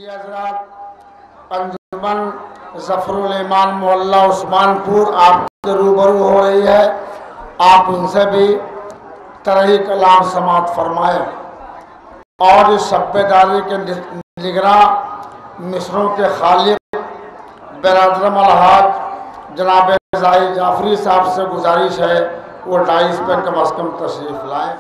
जी हजरात अंजुमन जफरुल ईमान मोहल्ला उस्मानपुर आपके रूबरू हो रही है। आप इनसे भी तरही कलाम समात फरमाएं और इस शब्बेदारी के निगरां मिसरों के खालिक बरादरम अलहाज जनाब ज़ाहिद जाफरी साहब से गुजारिश है वो डाइस पे कम अज़ कम तशरीफ़ लाएँ।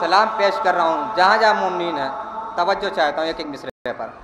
सलाम पेश कर रहा हूँ जहाँ जहाँ मुमनीन है, तवज्जो चाहता हूँ एक एक मिसरे पर।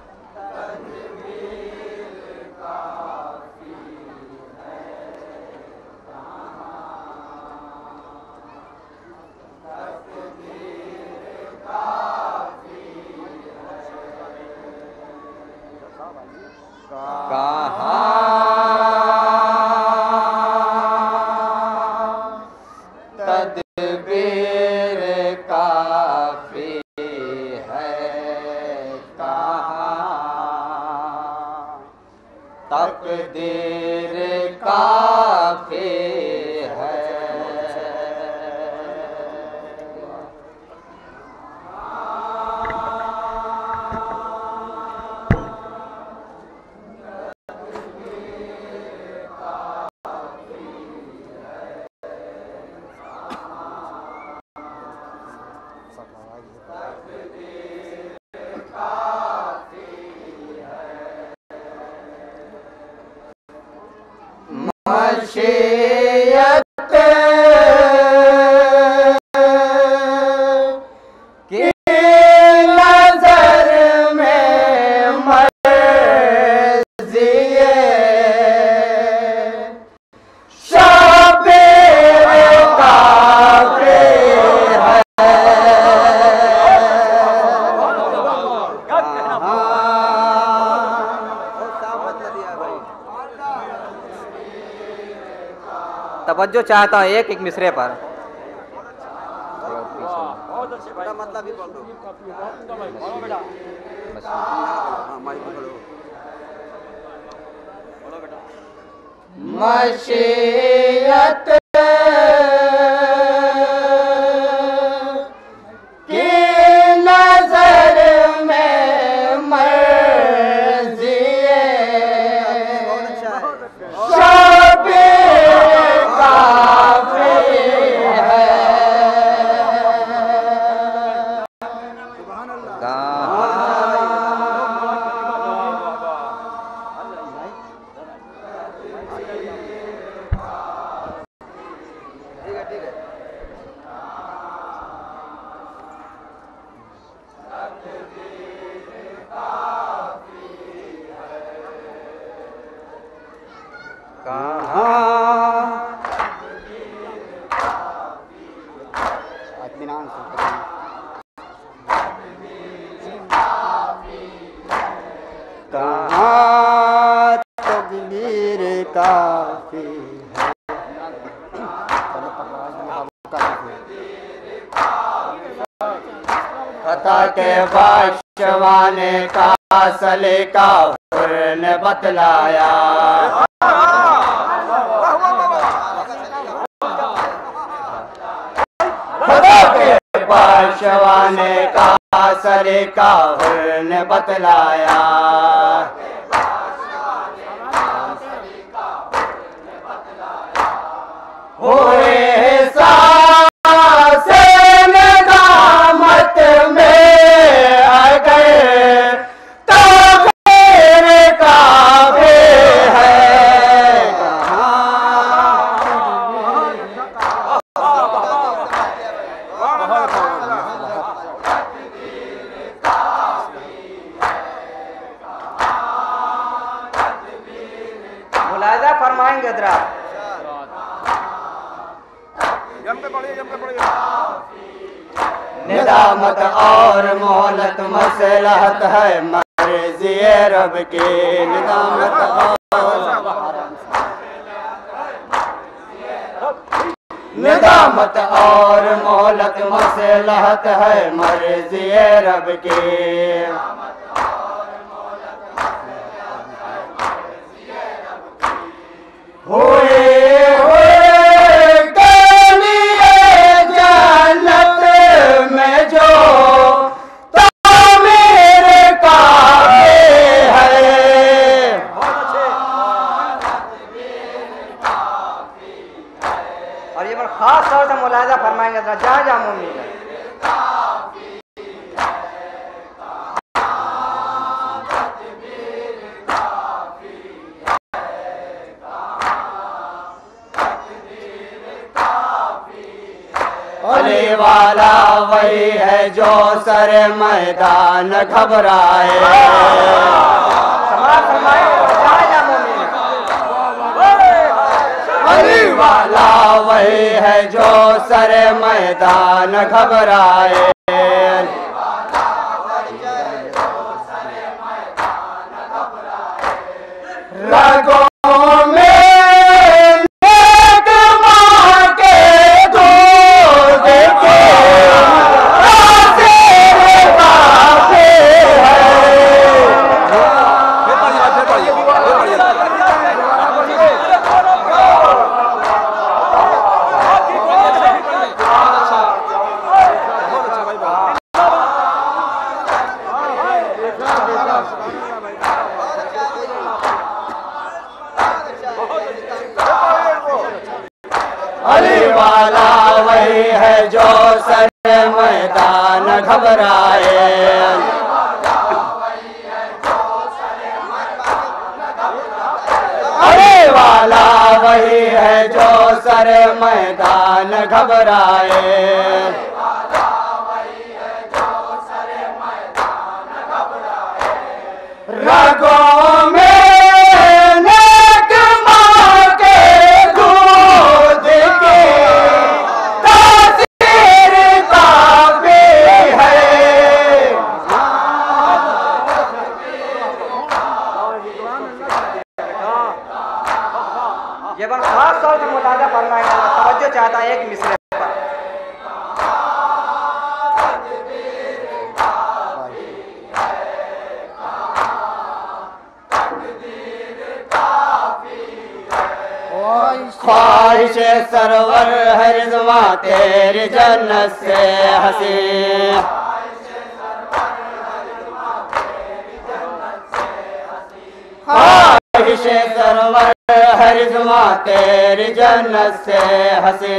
तवज्जो चाहता हूँ एक एक मिसरे पर। मशीयत कहाँ तकदीर काफी है। खता के बादशाह ने कहा सलीका हुर ने बतलाया। खता के बादशाह ने कहा सलीका हुर ने बतलाया। मुलाहिजा फरमाएंगे जरा। निदामत और मोहलत मसलहत है मर्ज़ी रब की। निदामत और मोहलत मसलहत है मर्ज़ी रब की। और ये बड़ा खास तौर से मुलाहिजा फरमाएंगे जहाँ जहाँ मुमकिन है। अली वाला वही है जो सर मैदान घबराए। अली वाला वही है जो सर मैदान घबराए। रगों अली वाला वही है जो सर मैदान घबराए। अली वाला वही है जो सर मैदान घबराए। रगों में ये बात खास तौर से मुलाहिजा फरमाएंगे। तवज्जो चाहता है एक मिसरे पर। ख्वाहिश सरवर है रिज़वा तेरी जन्नत से हसी। ख्वाहिश सरवर है रिज़वा तेरी जन्नत से हसी।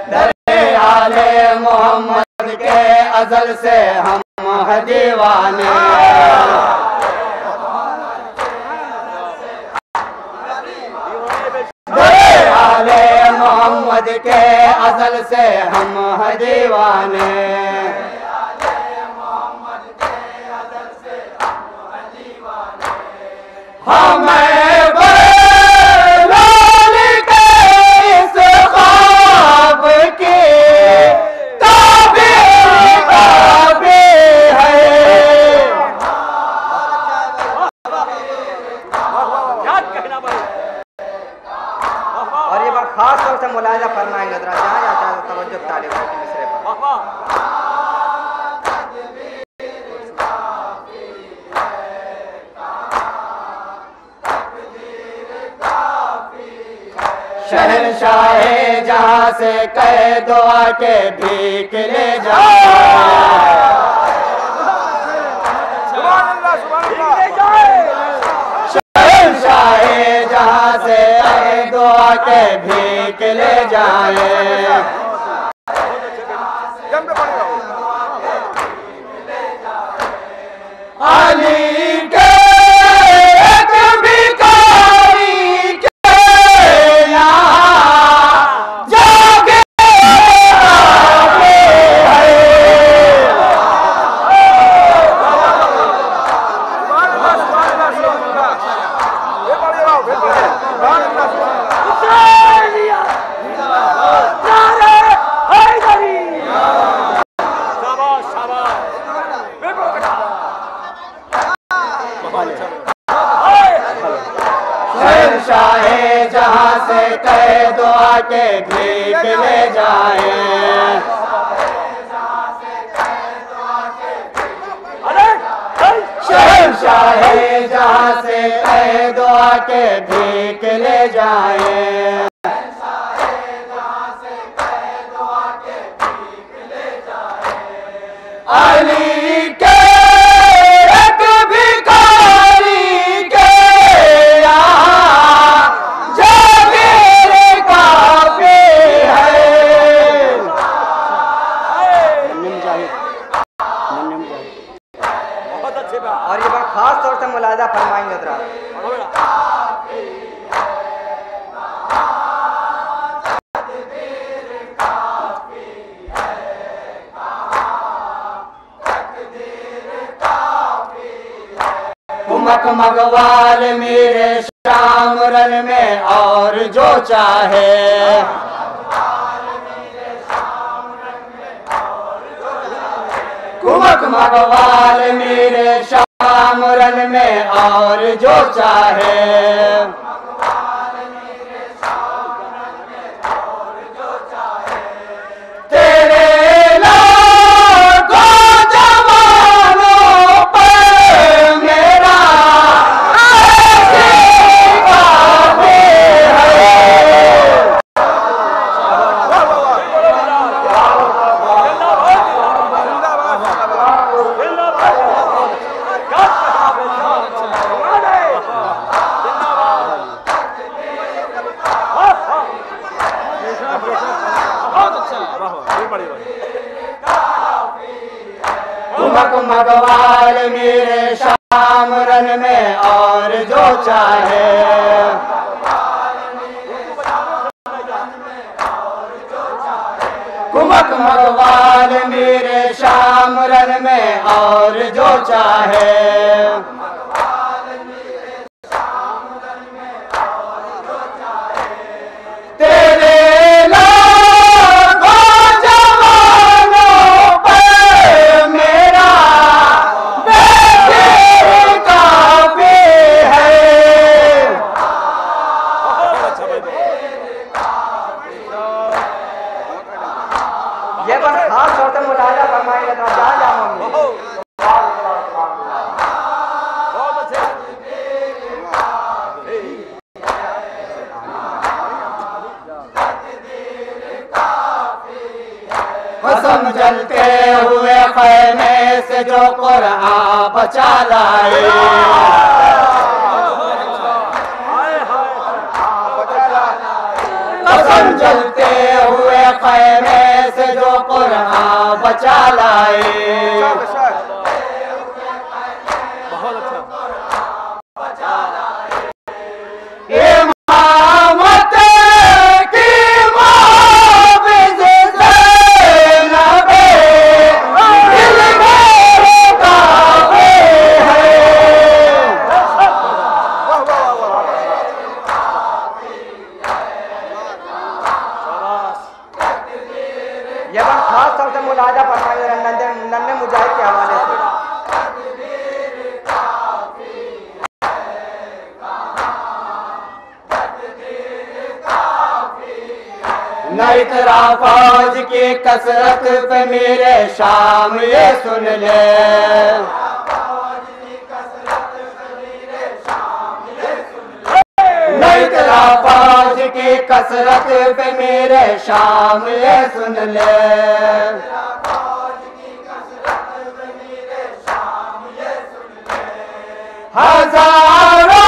दरे आले मोहम्मद के अज़ल से हम है दीवाने। दरे आले मोहम्मद के अज़ल से हम है दीवाने। हमें बलाल के इस ख्वाब की ताबीर काफ़ी है। और ये बात खास तौर से मुलाहिजा फरमाएंगे जरा, जहाँ जहाँ चाहे तवज्जो तालिब है कि मिसरे पर। शहंशाहे जहाँ से कहे दुआ के भीख ले जाए। शहंशाहे जहाँ से कहे दुआ के भीख ले जाए। अली के एक भिखारी के यहाँ जाके शहंशाहे जहाँ से कहे दुआ के भीख ले जाए। शहंशाहे जहाँ से कहे दुआ के भीख ले जाए। अली के एक भिखारी के यहाँ जागीर काफ़ी है। और ये बात खास तौर से मुलाहिजा फरमाएंगे जरा। कुमक मगवाल मेरे शाम रन में और जो चाहे। कुमक मगवाल मेरे शाम रन में और जो चाहे। तेरे लाखों जवानों पर मेरा ऐसी काफ़ी है। कुमक मगवाल मेरे शाम रन में और जो चाहे। कुमक मगवाल मेरे शाम रन में और जो चाहे। तेरे लाखों जवानों पर मेरा बेफिक्र काफ़ी है। ये बात खास तौर से मुलाहिजा फरमाएंगे जरा, जहाँ जहाँ से जो कुरान बचा लाए, कसम जलते हुए खैमे से जो कुरान बचा लाए। नन्हे मुजाहिद के हवाले से नहीं तेरा फौज की कसरत पे मेरे शाम ये सुन ले, नहीं तेरा फौज की कसरत पे मेरे शाम ये सुन ले। हजारों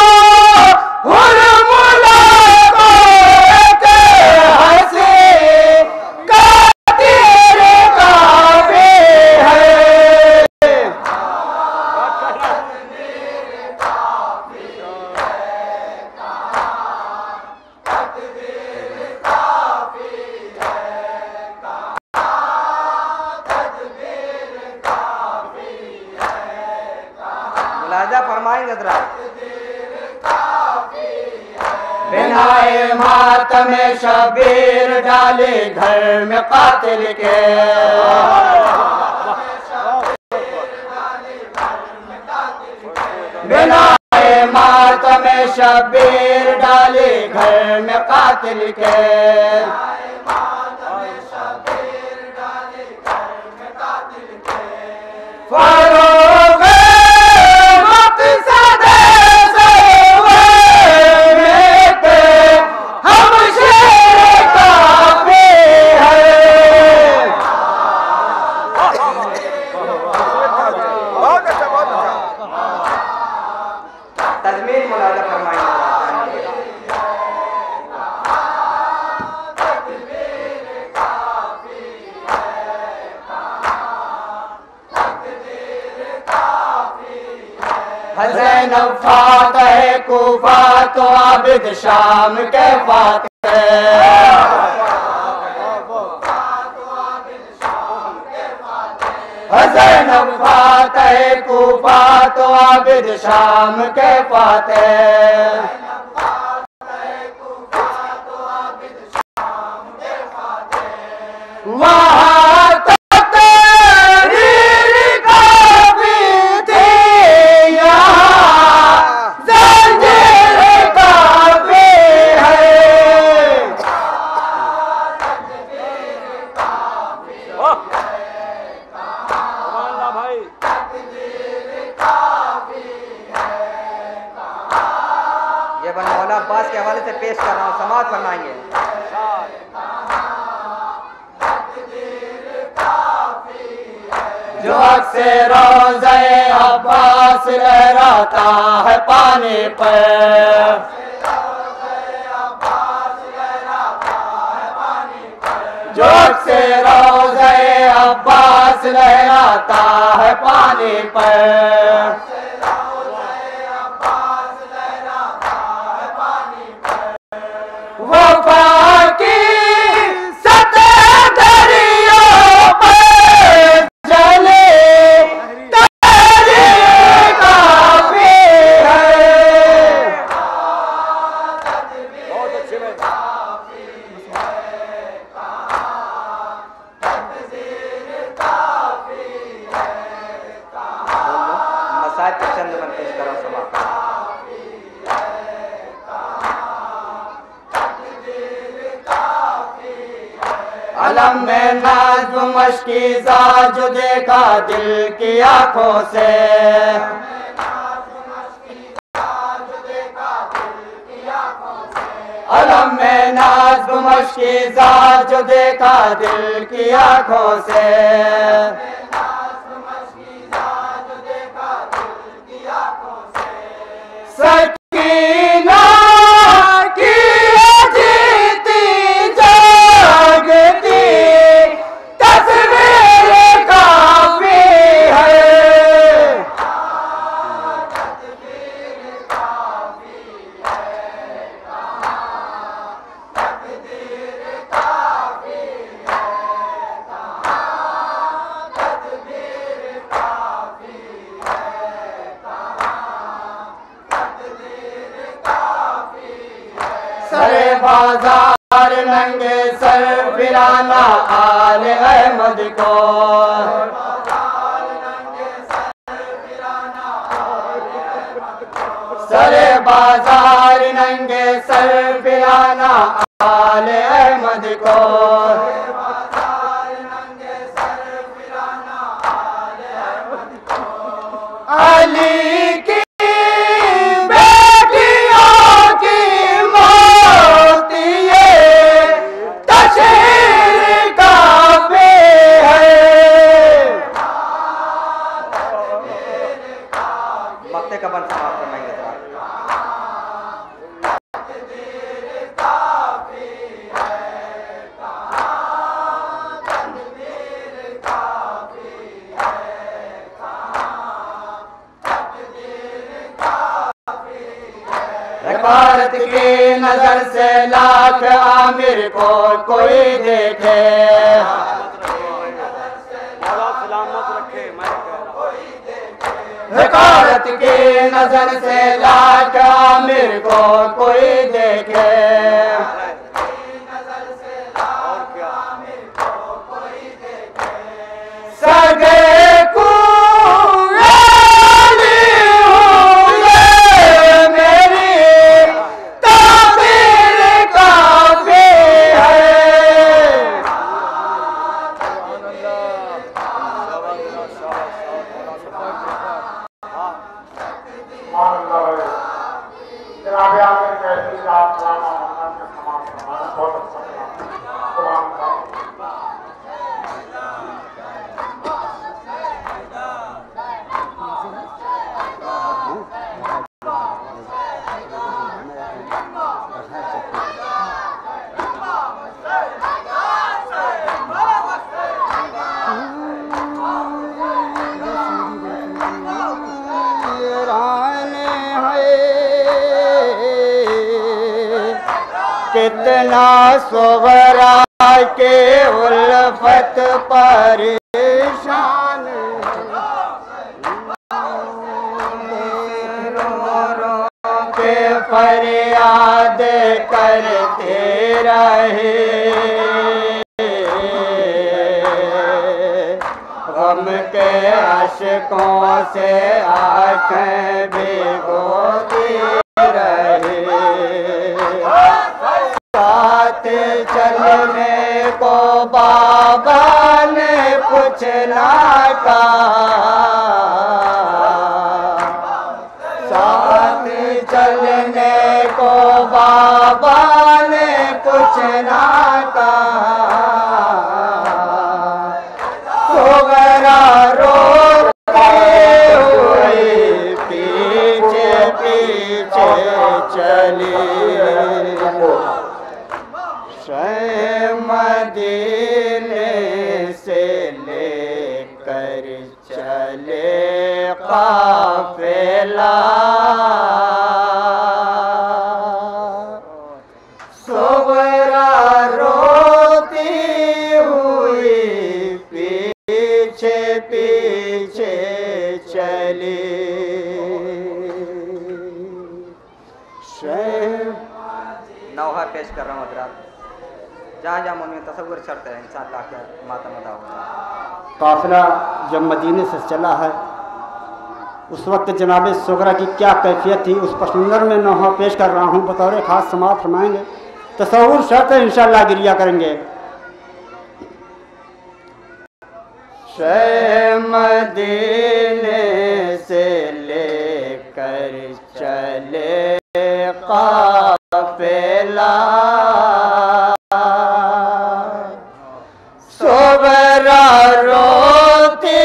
मुलाजा फरमाएंगे जरा। बिनाए मातम शबीर डाले घर में कातिल के, बिनाए मातम शबीर डाले घर में कातिल के। फरोग मक़सद से हम शेर काफ़ी है। बहुत अच्छा, बहुत अच्छा। तज़मीन मुलाजा फरमाएंगे। हसैन फातह कूफा तो आबिद शाम के फातह, हसैन फातह कूफा तो आबिद शाम के फातह। वहाँ तक तहरीर काफ़ी थी, यहाँ ज़ंजीर काफ़ी है। ये बन मौला अब्बास के हवाले से पेश कर रहा हूँ, समाअत फरमाएंगे। जो अक्से रोज़े अब्बास लहराता है पानी पर, जो अक्से रोज़े अब्बास लहराता है पानी पर। वफा की सतह दरियों पर जले तहरीर काफ़ी है। बहुत अच्छे में मसाइब के चंद मन पेश करो समाअत। अलम में नाज़्म मशकीज़ा जो देखा दिल की आँखों से, अलम में नाज़्म मशकीज़ा जो देखा दिल की आँखों से। बाजार नंगे सर फिराना आले अहमद को। सरे बाजार नंगे सर फिराना आले अहमद को। अली की बेटियों की मौत ये तशहीर काफ़ी है। मक्ते का बंद समाप्त करवाएंगे जरा। भारत की नजर से लाख आमिर को कोई देखे। भारत की नजर से लाख आमिर को कोई देखे। सगे कितना सोबरा के उल्फत परेशान रो रो के फरियाद करते रहे। गम के अश्कों से आँखें भिगोती रहे। साथ चलने को बाबा ने पूछना कहा। साथ चलने को बाबा ने पूछना कहा। सोगरा रोते हुए पीछे पीछे चली। मदीने से लेकर चले काफिला। सोगरा रोती हुई पीछे पीछे चली। नौहा पेश कर रहा हूँ हजरात। जहाँ जहाँ मुमिन तसव्वुर चढ़ते हैं इंसान का मातम अदा होता है। काफिला जब मदीने से चला है उस वक्त जनाब सुगरा की क्या कैफियत थी उस पसमंजर में नौहा पेश कर रहा हूँ। बतौर खास समाप्त फरमाएंगे। तसव्वुर शर्त है, इंशाअल्लाह गिरिया करेंगे। मदीने से लेकर चले काफिला। सोबरा रोती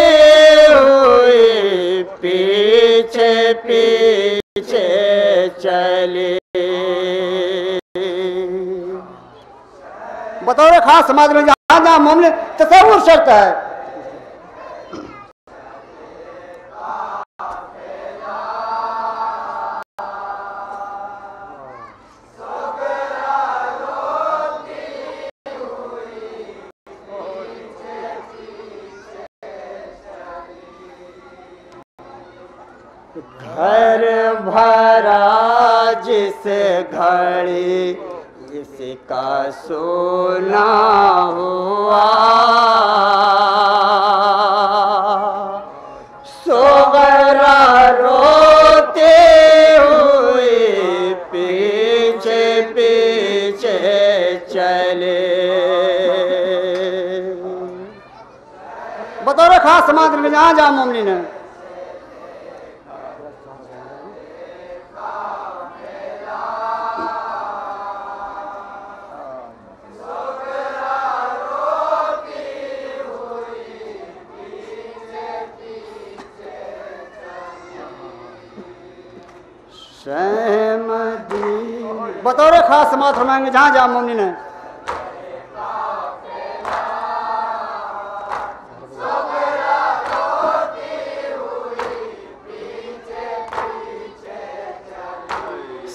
हुई पीछे पीछे चली। बतौर खास समाज में जहाँ जहाँ मामले तसव्वुर शर्त है। घर भरा जिस घड़ी इस किसका सोना हुआ सोगरा रोते हुए पीछे पीछे चले। बतौर खास समाज में जहाँ जहाँ मोमिन है बतौर खास समाज फरमाएंगे जहाँ जहाँ मोमिन है।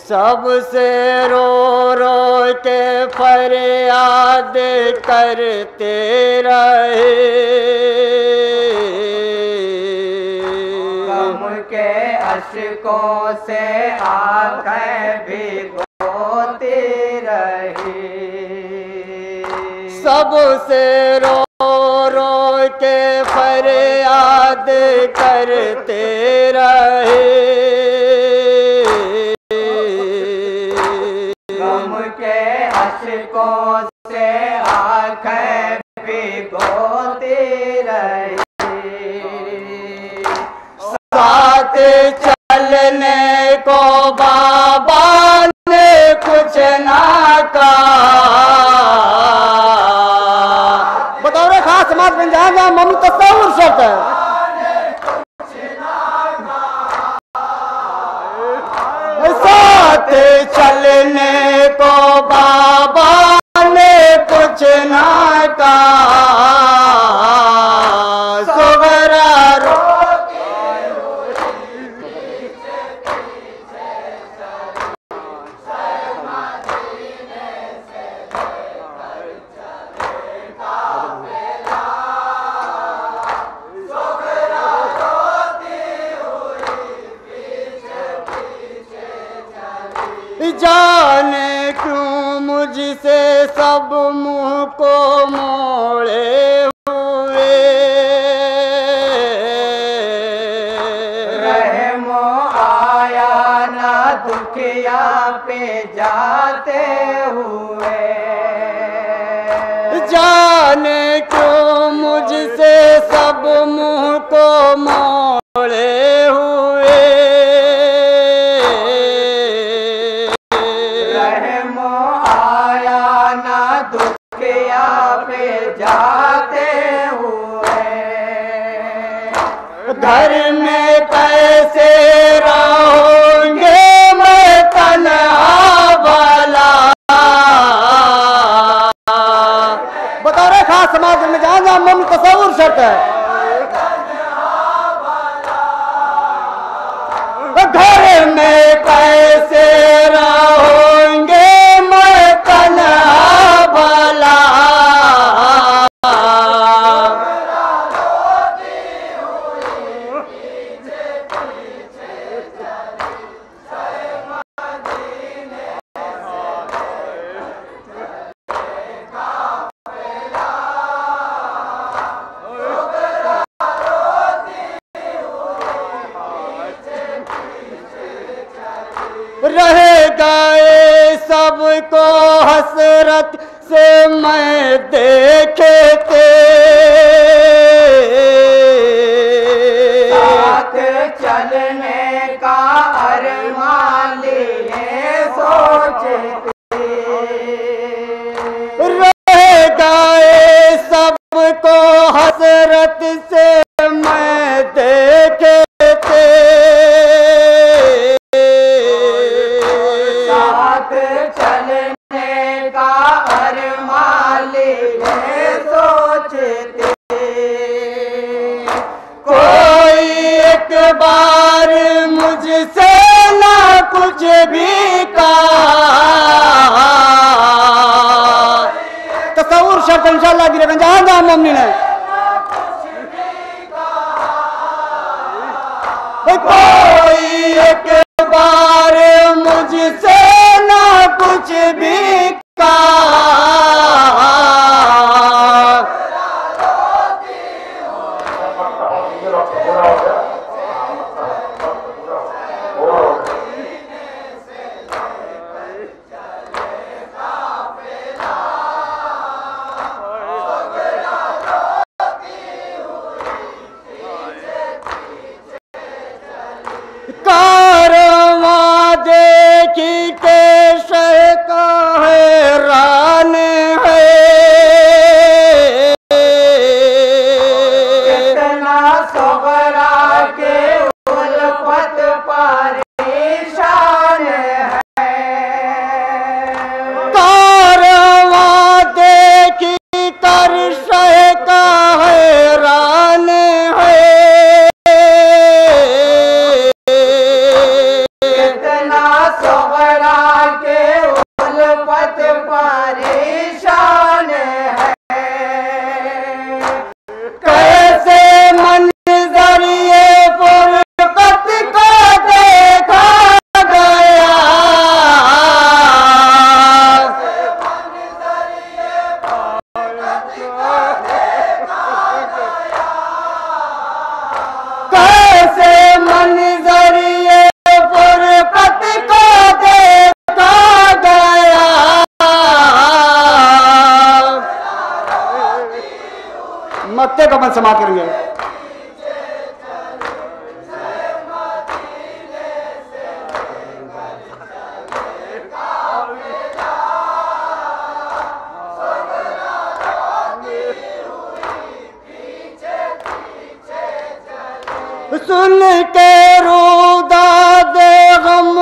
सबसे रो रो के फरियाद करते रहे। गम के अश्कों से आंखें भिगोती रही। सबसे रो रो के फरियाद करते रहे। गम के अश्कों से आंखें भिगोती रही। साथ चलने को बाबा ने कुछ ना कहा। बतौर खास समाज में जहाँ जहाँ मम्मी तस्वीर शर्त है। साथ चलने को बाबा ने कुछ ना कहा। सोगरा जाने क्यों मुझसे सब मुंह को मोड़े हुए। रहमो आया ना दुखिया पे जाते हुए। जाने क्यों मुझसे सब मुंह को मोड़े हुए। जाते हुए घर में कैसे रहोगे मैं तन्हा भला। बतौर खास समाज में जहाँ जहाँ मम्मी तस्वीर शर्त है। घर में कैसे रहोगे मैं तन्हा भला। रह गए सबको हसरत से मैं देखते। साथ चलने का अरमान लिए सोचते। रह गए सबको हसरत से मैं देखते। चलने का अरमान लिए सोचते। कोई एक बार मुझसे ना कुछ भी कहा। तस्वीर शर्त इंशाअल्लाह गिरेगा जहाँ जहाँ मम्मी ने। कोई एक बार मुझसे ना कुछ भी कहा। देखी के शह का हैरान है, कितना सोगरा के उल्फत परेशान है। कारवां देखी कर शह का हैरान है, परेशान है। कैसे मंजर ये फुरकत को देखा गया, कैसे मंजर ये फुरकत को देखा गया। मत्ते को अपन समा करेंगे। सुन के रूदा दे गम